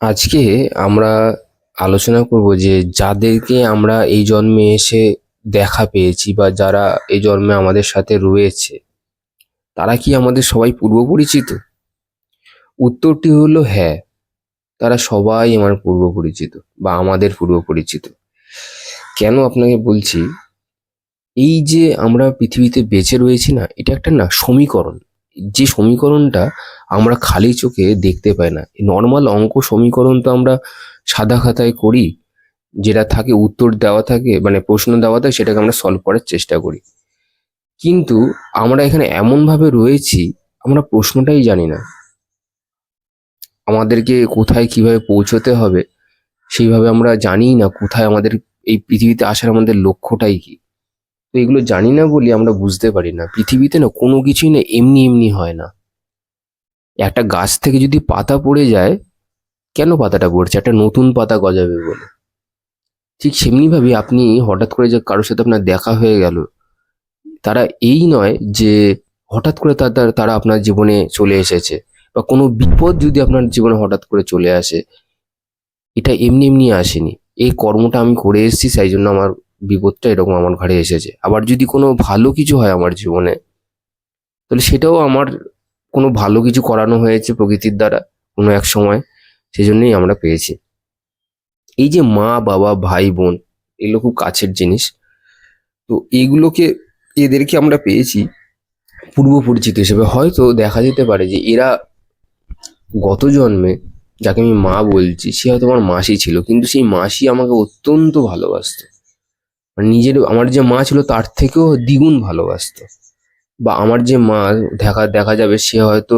আজকে আমরা আলোচনা করব যে যাদেরকে আমরা এই জন্মে এসে দেখা পেয়েছি বা যারা এই জন্মে আমাদের সাথে রয়েছে, তারা কি আমাদের সবাই পূর্ব পরিচিত? উত্তরটি হলো হ্যাঁ, তারা সবাই আমার পূর্ব পরিচিত বা আমাদের পূর্ব পরিচিত। কেন আপনাকে বলছি? এই যে আমরা পৃথিবীতে বেঁচে রয়েছি না, এটা একটা না সমীকরণ। যে সমীকরণটা আমরা খালি চোখে দেখতে পাই না। নর্মাল অঙ্ক সমীকরণ তো আমরা সাদা খাতায় করি, যেটা থাকে উত্তর দেওয়া থাকে, মানে প্রশ্ন দেওয়া থাকে, সেটাকে আমরা সলভ করার চেষ্টা করি। কিন্তু আমরা এখানে এমন ভাবে রয়েছি, আমরা প্রশ্নটাই জানি না আমাদেরকে কোথায় কিভাবে পৌঁছতে হবে। সেইভাবে আমরা জানিই না কোথায় আমাদের এই পৃথিবীতে আসার আমাদের লক্ষ্যটাই কি। তো এগুলো জানি না বলে আমরা বুঝতে পারি না পৃথিবীতে না কোনো কিছুই না এমনি এমনি হয় না। একটা গাছ থেকে যদি পাতা পড়ে যায়, কেন পাতাটা পড়ছে? একটা নতুন পাতা গজাবে বলে। ঠিক সেমনি ভাবে আপনি হঠাৎ করে যে কারোর সাথে আপনার দেখা হয়ে গেল, তারা এই নয় যে হঠাৎ করে তারা আপনার জীবনে চলে এসেছে, বা কোনো বিপদ যদি আপনার জীবনে হঠাৎ করে চলে আসে, এটা এমনি এমনি আসেনি। এই কর্মটা আমি করে এসেছি, তাই জন্য আমার বিপদটা এরকম আমার ঘরে এসেছে। আবার যদি কোনো ভালো কিছু হয় আমার জীবনে, তাহলে সেটাও আমার কোনো ভালো কিছু করানো হয়েছে প্রকৃতির দ্বারা কোনো এক সময়, সেজন্যই আমরা পেয়েছি। এই যে মা বাবা ভাই বোন, এগুলো খুব কাছের জিনিস। তো এইগুলোকে, এদেরকে আমরা পেয়েছি পূর্ব পরিচিত হিসেবে। হয়তো দেখা যেতে পারে যে এরা গত জন্মে, যাকে আমি মা বলছি, সে হয়তো আমার মাসি ছিল, কিন্তু সেই মাসি আমাকে অত্যন্ত ভালোবাসতো। মানে নিজের, আমার যে মা ছিল তার থেকেও দ্বিগুণ ভালোবাসতো। বা আমার যে মা, দেখা দেখা যাবে সে হয়তো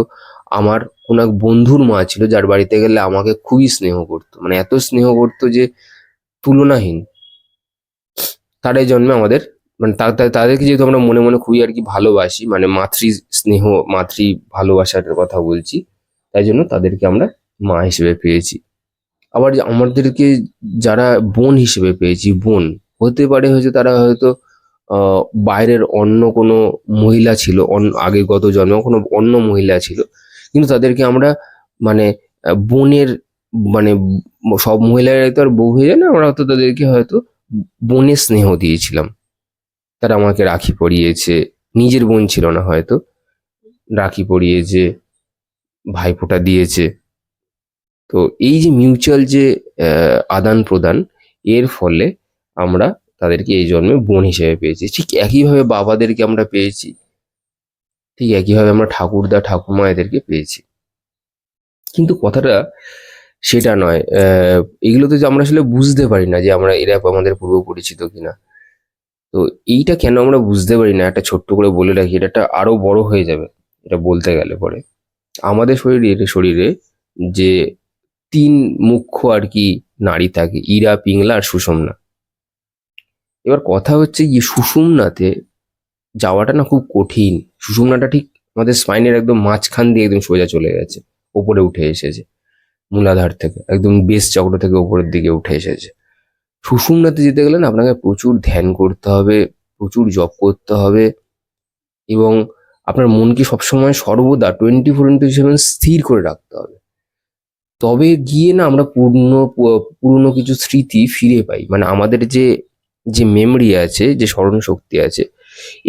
আমার কোন এক বন্ধুর মা ছিল, যার বাড়িতে গেলে আমাকে খুবই স্নেহ করতো, মানে এত স্নেহ করতো যে তুলনাহীন। তার এই জন্মে আমাদের, মানে তাদেরকে যেহেতু আমরা মনে মনে খুবই আর কি ভালোবাসি, মানে মাতৃ স্নেহ, মাতৃ ভালোবাসার কথা বলছি, তাই জন্য তাদেরকে আমরা মা হিসেবে পেয়েছি। আবার যে আমাদেরকে যারা বোন হিসেবে পেয়েছি, বোন হতে পারে হয়তো তারা হয়তো বাইরের অন্য কোনো মহিলা ছিল, আগে গত জন্মে কোনো অন্য মহিলা ছিল, কিন্তু তাদেরকে আমরা মানে বোনের, মানে সব মহিলারা তো আর বউ হয়ে যায় না, আমরা হয়তো তাদেরকে হয়তো বোনের স্নেহ দিয়েছিলাম। তারা আমাকে রাখি পরিয়েছে, নিজের বোন ছিল না হয়তো, রাখি পরিয়েছে, ভাইফোঁটা দিয়েছে। তো এই যে মিউচুয়াল যে আদান প্রদান, এর ফলে আমরা তাদেরকে এই জন্মে বোন হিসেবে পেয়েছি। ঠিক একইভাবে বাবাদেরকে আমরা পেয়েছি, ঠিক একইভাবে আমরা ঠাকুরদা ঠাকুমা এদেরকে পেয়েছি। কিন্তু কথাটা সেটা নয়। এগুলোতে যে আমরা আসলে বুঝতে পারি না যে আমরা এরা আমাদের পূর্ব পরিচিত কিনা। তো এইটা কেন আমরা বুঝতে পারি না, একটা ছোট্ট করে বলে রাখি, এটা আরো বড় হয়ে যাবে এটা বলতে গেলে পরে। আমাদের শরীরে যে তিন মুখ্য আর কি নাড়ি থাকে, ইরা, পিংলা আর সুষুম্না। এবার কথা হচ্ছে কি, সুষুম্নাতে যাওয়াটা না খুব কঠিন। সুষুম্নাটা ঠিক আমাদের স্পাইনের একদম মাঝখান দিয়ে একদম সোজা চলে গেছে, ওপরে উঠে এসেছে, মূলাধার থেকে একদম বেস চক্র থেকে উপরের দিকে উঠে এসেছে। সুষুম্নাতে যেতে গেলে না আপনাকে প্রচুর ধ্যান করতে হবে, প্রচুর জপ করতে হবে, এবং আপনার মনকে সবসময় সর্বদা 24/7 স্থির করে রাখতে হবে। তবে গিয়ে না আমরা পুরনো কিছু স্মৃতি ফিরে পাই। মানে আমাদের যে যে মেমরি আছে, যে স্মরণ শক্তি আছে,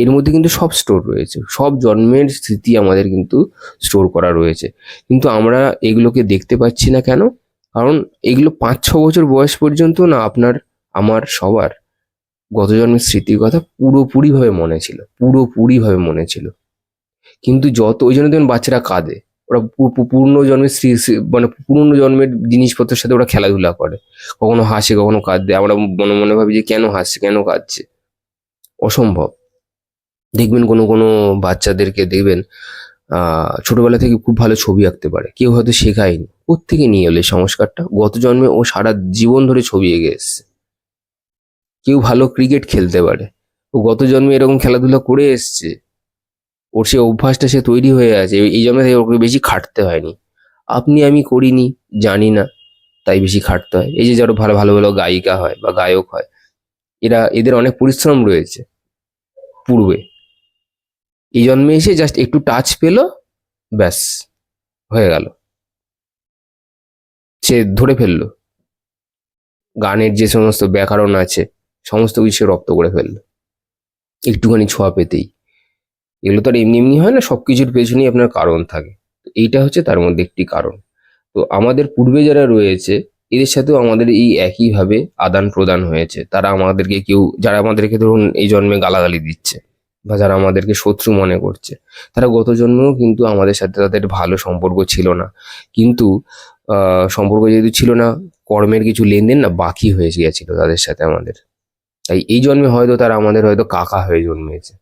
এর মধ্যে কিন্তু সব স্টোর রয়েছে, সব জন্মের স্মৃতি আমাদের কিন্তু স্টোর করা রয়েছে। কিন্তু আমরা এগুলোকে দেখতে পাচ্ছি না কেন? কারণ এগুলো 5-6 বছর বয়স পর্যন্ত না আপনার, আমার, সবার গত জন্মের স্মৃতির কথা পুরোপুরিভাবে মনে ছিল, পুরোপুরিভাবে মনে ছিল। কিন্তু যত, ওই জন্য দেখবেন বাচ্চারা কাঁদে, ওরা পূর্ণ জন্মের মানে পুরনো জন্মের জিনিসপত্রের সাথে ওরা খেলাধুলা করে, কখনো হাসে কখনো কাঁদে। আমরা মনে মনে ভাবি যে কেন হাসছে কেন কাঁদছে, অসম্ভব। দেখবেন কোনো কোনো বাচ্চাদেরকে দেখবেন ছোটবেলা থেকে খুব ভালো ছবি আঁকতে পারে, কেউ হয়তো শেখায়নি, কোত্থেকে নিয়ে এলো এই সংস্কারটা? গত জন্মে ও সারা জীবন ধরে ছবি এঁকে এসছে। কেউ ভালো ক্রিকেট খেলতে পারে, ও গত জন্মে এরকম খেলাধুলা করে এসছে, ওর সে অভ্যাসটা সে তৈরি হয়ে আছে, এই জন্য ওকে বেশি খাটতে হয়নি। আপনি আমি করিনি, জানি না, তাই বেশি খাটতে হয়। এই যে যারা ভালো ভালো ভালো গায়িকা হয় বা গায়ক হয়, এদের অনেক পরিশ্রম রয়েছে পূর্বে। এই জন্মে এসে জাস্ট একটু টাচ পেলো, ব্যাস, হয়ে গেল। সে ধরে ফেললো, গানের যে সমস্ত ব্যাকরণ আছে সমস্ত কিছু রপ্ত করে ফেললো একটুখানি ছোঁয়া পেতেই। এগুলো তো আর এমনি এমনি হয় না, সবকিছুর পেছনেই আপনার কারণ থাকে। তো এইটা হচ্ছে তার মধ্যে একটি কারণ। তো আমাদের পূর্বে যারা রয়েছে এদের সাথেও আমাদের এই একইভাবে আদান প্রদান হয়েছে। তারা আমাদেরকে যারা আমাদেরকে ধরুন এই জন্মে গালাগালি দিচ্ছে বা যারা আমাদেরকে শত্রু মনে করছে, তারা গত জন্মেও কিন্তু আমাদের সাথে তাদের ভালো সম্পর্ক ছিল না। কিন্তু সম্পর্ক যেহেতু ছিল না, কর্মের কিছু লেনদেন না বাকি হয়ে গিয়েছিল তাদের সাথে আমাদের। তাই এই জন্মে হয়তো তারা আমাদের হয়তো কাকা হয়ে জন্মেছে।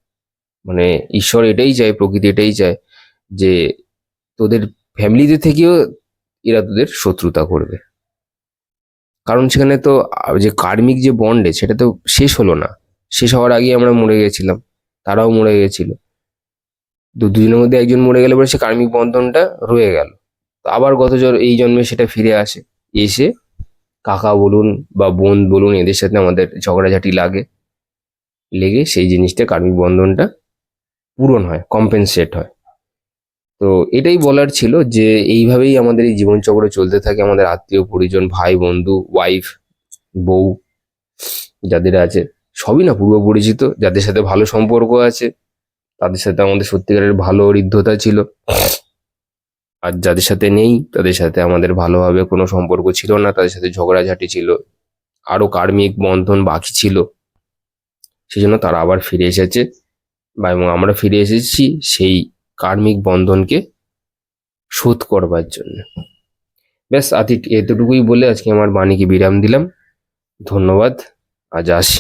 মানে ঈশ্বর এটাই চায়, প্রকৃতি এটাই চায় যে তোদের ফ্যামিলিতে থেকেও এরা তোদের শত্রুতা করবে। কারণ সেখানে তো যে কার্মিক যে বন্ডে সেটা তো শেষ হলো না। শেষ হওয়ার আগেই আমরা মরে গেছিলাম, তারাও মরে গেছিল। তো দুজনের মধ্যে একজন মরে গেলে পরে সে কার্মিক বন্ধনটা রয়ে গেল। তো আবার এই জন্মে সেটা ফিরে আসে, এসে কাকা বলুন বা বোন বলুন এদের সাথে আমাদের ঝগড়াঝাটি লেগে সেই জিনিসটা কার্মিক বন্ধনটা পূরণ হয়, কম্পেনসেট হয়। তো এটাই বলার ছিল যে এইভাবেই আমাদের এই জীবনচক্র চলতে থাকে। আমাদের আত্মীয় পরিজন, ভাই বন্ধু, ওয়াইফ, বউ যাদের আছে, সবই না পূর্ব পরিচিত, যাদের সাথে ভালো সম্পর্ক আছে তাদের সাথে আমাদের সত্যিকারের ভালো হৃদ্যতা ছিল। আর যাদের সাথে নেই তাদের সাথে আমাদের ভালোভাবে কোনো সম্পর্ক ছিল না, তাদের সাথে ঝগড়াঝাটি ছিল, আরো কার্মিক বন্ধন বাকি ছিল। সেজন্য তারা আবার ফিরে এসেছে এবং আমরা ফিরে এসেছি সেই কার্মিক বন্ধনকে শোধ করবার জন্য। ব্যাস এতটুকুই বলে আজকে আমার বাণীকে বিরাম দিলাম। ধন্যবাদ। আজ আসি।